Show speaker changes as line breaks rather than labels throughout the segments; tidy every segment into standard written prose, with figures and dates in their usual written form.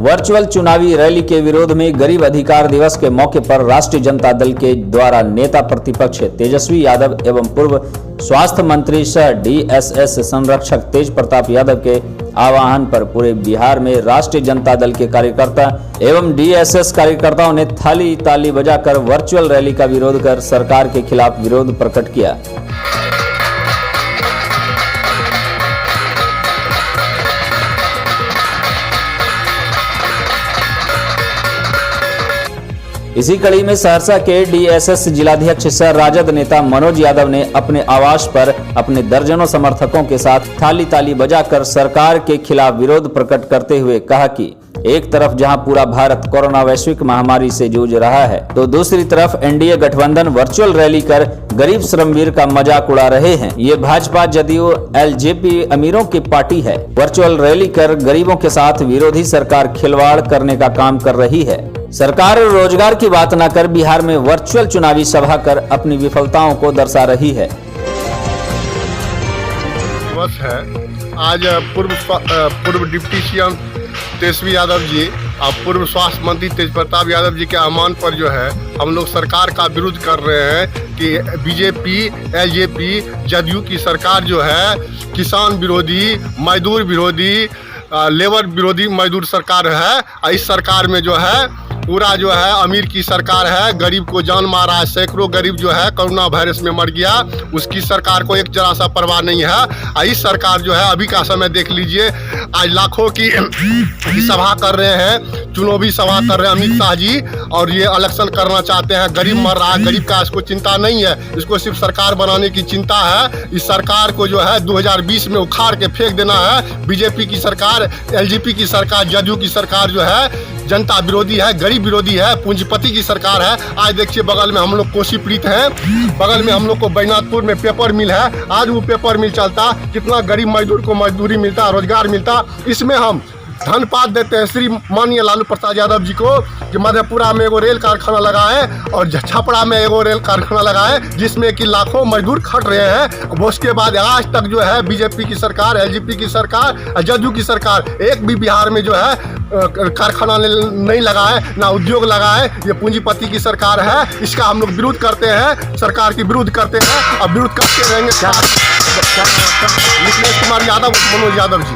Virtual चुनावी rally के विरोध में गरीब अधिकार दिवस के मौके पर राष्ट्रीय जनता दल के द्वारा नेता प्रतिपक्ष तेजस्वी यादव एवं पूर्व स्वास्थ्य मंत्री सह डीएसएस संरक्षक तेज प्रताप यादव के आह्वान पर पूरे बिहार में राष्ट्रीय जनता दल के कार्यकर्ता एवं डीएसएस कार्यकर्ताओं ने थाली ताली बजाकर वर्चुअल रैली का विरोध कर सरकार के खिलाफ विरोध प्रकट किया। इसी कड़ी में सहरसा के डीएसएस जिलाध्यक्ष सह राजद नेता मनोज यादव ने अपने आवास पर अपने दर्जनों समर्थकों के साथ थाली ताली बजाकर सरकार के खिलाफ विरोध प्रकट करते हुए कहा कि एक तरफ जहां पूरा भारत कोरोना वैश्विक महामारी से जूझ रहा है, तो दूसरी तरफ एनडीए गठबंधन वर्चुअल रैली कर गरीब श्रमवीर का मजाक उड़ा रहे हैं। ये भाजपा जदयू एलजेपी अमीरों की पार्टी है। वर्चुअल रैली कर गरीबों के साथ विरोधी सरकार खिलवाड़ करने का काम कर रही है। सरकार रोजगार की बात न कर बिहार में वर्चुअल चुनावी सभा कर अपनी विफलताओं को दर्शा रही है।
दिवस है आज पूर्व डिप्टी सीएम तेजस्वी यादव जी और पूर्व स्वास्थ्य मंत्री तेज प्रताप यादव जी के आह्वान पर जो है हम लोग सरकार का विरोध कर रहे हैं कि बीजेपी एलजेपी जदयू की सरकार जो है किसान विरोधी, मजदूर विरोधी, लेबर विरोधी मजदूर सरकार है। इस सरकार में जो है पूरा जो है अमीर की सरकार है, गरीब को जान मारा है। सैकड़ों गरीब जो है कोरोना वायरस में मर गया, उसकी सरकार को एक जरा सा परवाह नहीं है। इस सरकार जो है अभी का समय देख लीजिए, आज लाखों की सभा कर रहे हैं, चुनावी सभा कर रहे हैं अमित शाह जी, और ये इलेक्शन करना चाहते हैं। गरीब मर रहा है, गरीब का इसको चिंता नहीं है, इसको सिर्फ सरकार बनाने की चिंता है। इस सरकार को जो है 2020 में उखाड़ के फेंक देना है। बीजेपी की सरकार, एलजेपी की सरकार, जदयू की सरकार जो है जनता विरोधी है, गरीब विरोधी है, पूंजीपति की सरकार है। आज देखिए बगल में हम लोग कोसी पीड़ित हैं, बगल में हम लोग को बैनाथपुर में पेपर मिल है। आज वो पेपर मिल चलता, कितना गरीब मजदूर को मजदूरी मिलता, रोजगार मिलता। इसमें हम धन्यवाद देते हैं श्री माननीय लालू प्रसाद यादव जी को कि मधेपुरा में एगो रेल कारखाना लगाए और छपरा में एगो रेल कारखाना लगाए, जिसमें कि लाखों मजदूर खट रहे हैं। उसके बाद आज तक जो है बीजेपी की सरकार, एलजेपी की सरकार, जदयू की सरकार एक भी बिहार में जो है कारखाना नहीं लगाए, ना उद्योग लगाए। ये पूंजीपति की सरकार है, इसका हम लोग विरोध करते हैं, सरकार की विरोध करते हैं और विरोध करते रहेंगे। नीतीश कुमार यादव, मनोज यादव जी।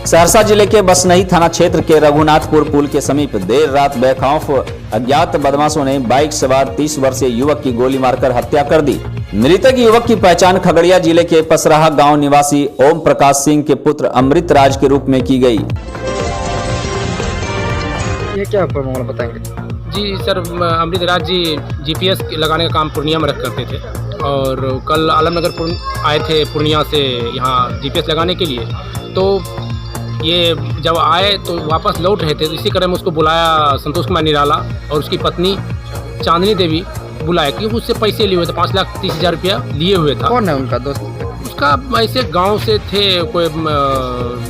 सहरसा जिले के बसनही थाना क्षेत्र के रघुनाथपुर पुल के समीप देर रात बेखौफ अज्ञात बदमाशों ने बाइक सवार 30 वर्षीय युवक की गोली मारकर हत्या कर दी। मृतक युवक की पहचान खगड़िया जिले के पसराहा गांव निवासी ओम प्रकाश सिंह के पुत्र अमृत राज के रूप में की गई।
ये क्या मामला बताएंगे?
जी सर, अमृत राज जी जीपीएस लगाने का काम पूर्णिया में रख करते थे और कल आलमनगर आए थे पूर्णिया से यहाँ जीपीएस लगाने के लिए। तो ये जब आए तो वापस लौट रहे थे, तो इसी क्रम में उसको बुलाया संतोष कुमार निराला और उसकी पत्नी चांदनी देवी बुलाया कि उससे पैसे लिए हुए थे, 5,30,000 रुपया लिए हुए था।
कौन है उनका दोस्त?
उसका ऐसे गांव से थे, कोई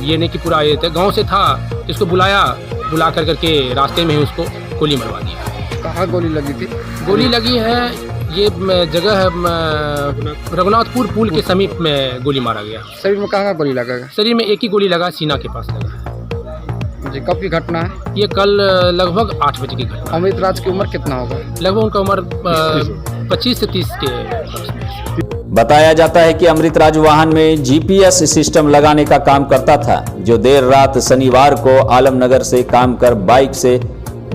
ये नहीं कि पूरा ये थे, गांव से था। इसको बुला करके रास्ते में ही उसको गोली मरवा दिया।
कहाँ गोली लगी थी?
गोली लगी है ये जगह है रघुनाथपुर पुल के समीप में गोली मारा गया।
शरीर में कहाँ गोली लगा? शरीर
में एक ही गोली लगा, सीना के पास लगा।
जी, कब की घटना है?
ये कल लगभग 8 बजे की घटना।
अमृत राज की उम्र कितना होगा?
लगभग उनका उम्र 25 से 30 के।
बताया जाता है कि अमृत राज वाहन में जीपीएस सिस्टम लगाने का काम करता था, जो देर रात शनिवार को आलमनगर से काम कर बाइक से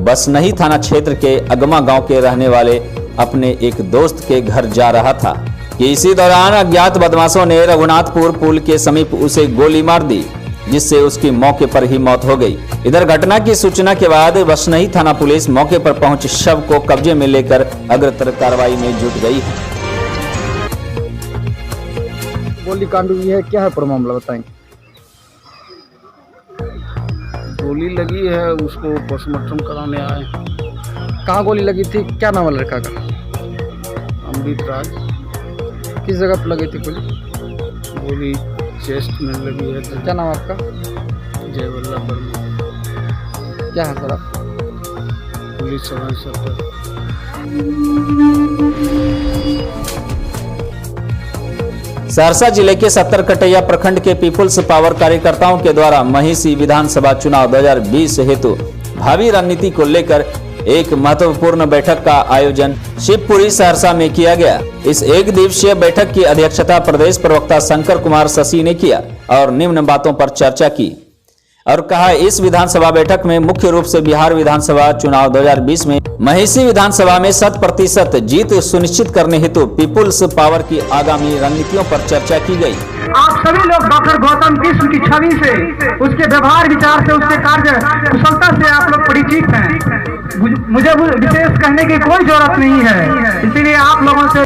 बसनही थाना क्षेत्र के अगमा गांव के रहने वाले अपने एक दोस्त के घर जा रहा था कि इसी दौरान अज्ञात बदमाशों ने रघुनाथपुर पुल के समीप उसे गोली मार दी, जिससे उसकी मौके पर ही मौत हो गई। इधर घटना की सूचना के बाद बसनही थाना पुलिस मौके पर पहुंच शव को कब्जे में लेकर अग्रतर कार्रवाई में जुट गई है।
गोली कांड हुई है, क्या है पूरा मामला बताएंगे?
गोली लगी है, उसको पोस्टमार्टम कराने आए।
कहाँ गोली लगी थी? क्या नाम है लड़का का?
अमृत राज।
किस जगह पर लगी थी गोली?
गोली चेस्ट में लगी है।
क्या नाम आपका?
जय वल्लभ वर्मा।
क्या है सर आप?
पुलिस सब
सहरसा जिले के 70 कटैया प्रखंड के पीपुल्स पावर कार्यकर्ताओं के द्वारा महिषी विधानसभा चुनाव 2020 हेतु भावी रणनीति को लेकर एक महत्वपूर्ण बैठक का आयोजन शिवपुरी सहरसा में किया गया। इस एक दिवसीय बैठक की अध्यक्षता प्रदेश प्रवक्ता शंकर कुमार शशि ने किया और निम्न बातों पर चर्चा की और कहा, इस विधानसभा बैठक में मुख्य रूप से बिहार विधानसभा चुनाव 2020 में महिषी विधानसभा में 100% जीत सुनिश्चित करने हेतु पीपुल्स पावर की आगामी रणनीतियों पर चर्चा की गई।
आप सभी लोग डॉक्टर गौतम कृष्ण की छवि से, उसके व्यवहार विचार से, उसके कार्य कुशलता से आप लोग परिचित हैं। मुझे विशेष कहने की कोई जरूरत नहीं है, इसीलिए आप लोगों से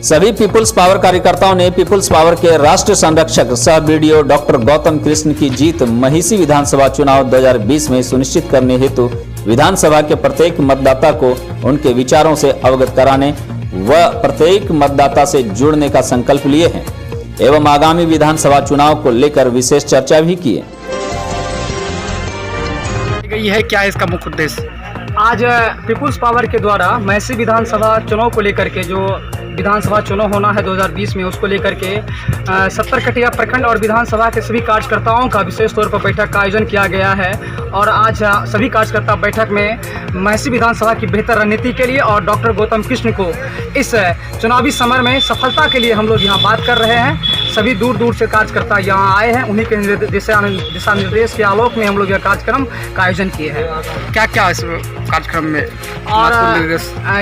सभी पीपुल्स पावर कार्यकर्ताओं ने पीपुल्स पावर के राष्ट्र संरक्षक सह बीडीओ डॉक्टर गौतम कृष्ण की जीत महिषी विधानसभा चुनाव 2020 में सुनिश्चित करने हेतु विधानसभा के प्रत्येक मतदाता को उनके विचारों से अवगत कराने व प्रत्येक मतदाता से जुड़ने का संकल्प लिए हैं एवं आगामी विधानसभा चुनाव को लेकर विशेष चर्चा भी की
है। क्या है इसका मुख्य उद्देश्य?
आज पीपुल्स पावर के द्वारा महिषी विधानसभा चुनाव को लेकर के, जो विधानसभा चुनाव होना है 2020 में, उसको लेकर के 70 कटिया प्रखंड और विधानसभा के सभी कार्यकर्ताओं का विशेष तौर पर बैठक का आयोजन किया गया है। और आज सभी कार्यकर्ता बैठक में महिषी विधानसभा की बेहतर रणनीति के लिए और डॉक्टर गौतम कृष्ण को इस चुनावी समर में सफलता के लिए हम लोग यहाँ बात कर रहे हैं। सभी दूर दूर से कार्यकर्ता यहाँ आए हैं, उन्हीं के दिशा निर्देश के आलोक में हम लोग यह कार्यक्रम का आयोजन किए हैं।
क्या क्या इस कार्यक्रम में
और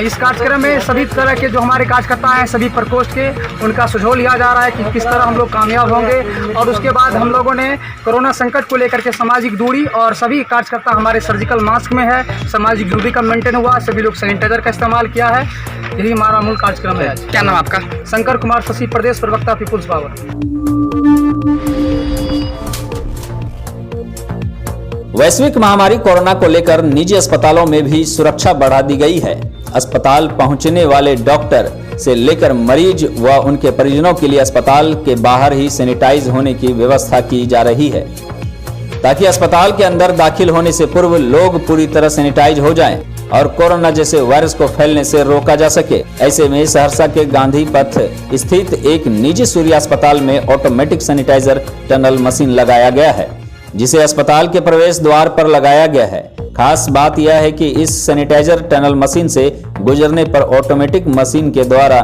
इस कार्यक्रम में सभी तरह के जो हमारे कार्यकर्ता हैं, सभी प्रकोष्ठ के, उनका सुझाव लिया जा रहा है कि किस तरह हम लोग कामयाब होंगे। और उसके बाद हम लोगों ने कोरोना संकट को लेकर के सामाजिक दूरी, और सभी कार्यकर्ता हमारे सर्जिकल मास्क में है, सामाजिक दूरी का मेंटेन हुआ, सभी लोग सैनिटाइजर का इस्तेमाल किया है। यही हमारा मूल कार्यक्रम है।
क्या नाम आपका?
शंकर कुमार शशि, प्रदेश प्रवक्ता पीपुल्स पावर।
वैश्विक महामारी कोरोना को लेकर निजी अस्पतालों में भी सुरक्षा बढ़ा दी गई है। अस्पताल पहुंचने वाले डॉक्टर से लेकर मरीज व उनके परिजनों के लिए अस्पताल के बाहर ही सैनिटाइज होने की व्यवस्था की जा रही है, ताकि अस्पताल के अंदर दाखिल होने से पूर्व लोग पूरी तरह सैनिटाइज हो जाएं और कोरोना जैसे वायरस को फैलने से रोका जा सके। ऐसे में सहरसा के गांधी पथ स्थित एक निजी सूर्य अस्पताल में ऑटोमेटिक सैनिटाइजर टनल मशीन लगाया गया है, जिसे अस्पताल के प्रवेश द्वार पर लगाया गया है। खास बात यह है कि इस सैनिटाइजर टनल मशीन से गुजरने पर ऑटोमेटिक मशीन के द्वारा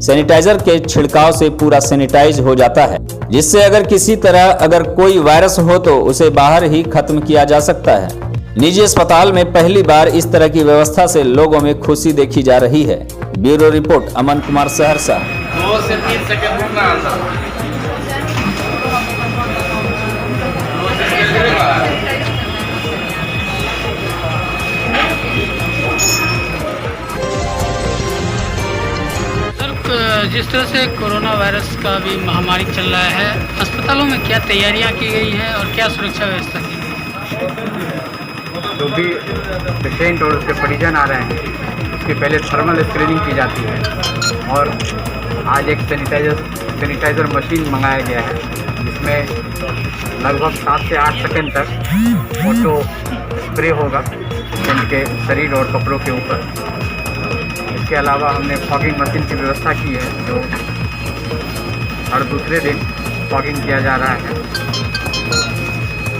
सैनिटाइजर के छिड़काव से पूरा सैनिटाइज हो जाता है, जिससे अगर किसी तरह अगर कोई वायरस हो तो उसे बाहर ही खत्म किया जा सकता है। निजी अस्पताल में पहली बार इस तरह की व्यवस्था से लोगों में खुशी देखी जा रही है। Bureau report, Aman Kumar, Saharsa.
2 से 3 सेकंड रुकना है।
जिस तरह से कोरोना वायरस का भी महामारी चल रहा है, अस्पतालों में क्या तैयारियां की गई हैं और क्या सुरक्षा व्यवस्था की गई?
जो भी पेशेंट और उसके परिजन आ रहे हैं, उसकी पहले थर्मल स्क्रीनिंग की जाती है। और आज एक सैनिटाइज़र मशीन मंगाया गया है, जिसमें लगभग 7 से 8 सेकंड तक फोटो स्प्रे होगा उनके शरीर और कपड़ों के ऊपर। इसके अलावा हमने फॉगिंग मशीन की व्यवस्था की है, जो हर दूसरे दिन फॉगिंग किया जा रहा है।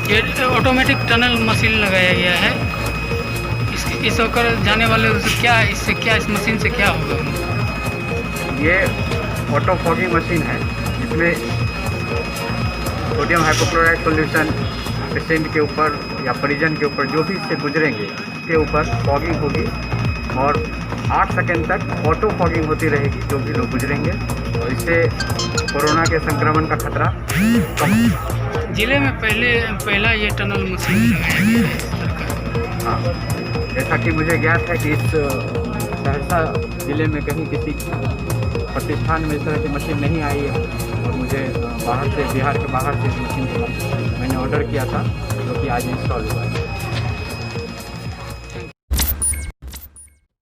ये ऑटोमेटिक टनल मशीन लगाया गया है। इस होकर जाने वाले इससे क्या इस मशीन से क्या होगा?
ये ऑटो फॉगिंग मशीन है, जिसमें सोडियम हाइपोक्लोराइड सॉल्यूशन पेशेंट के ऊपर या परिजन के ऊपर जो भी इससे गुजरेंगे उसके ऊपर फॉगिंग होगी और 8 सेकंड तक ऑटो फॉगिंग होती रहेगी जो भी लोग गुजरेंगे, और इससे कोरोना के संक्रमण का खतरा कम होगा।
जिले में पहला ये टनल मशीन लगाया गया है।
हाँ, जैसा कि मुझे ज्ञात है कि इस सहरसा जिले में कहीं किसी प्रतिष्ठान में इस तरह की मशीन नहीं आई है, और मुझे बिहार के बाहर से इस मशीन को मैंने ऑर्डर किया था, जो कि आज इंस्टॉल हुआ है।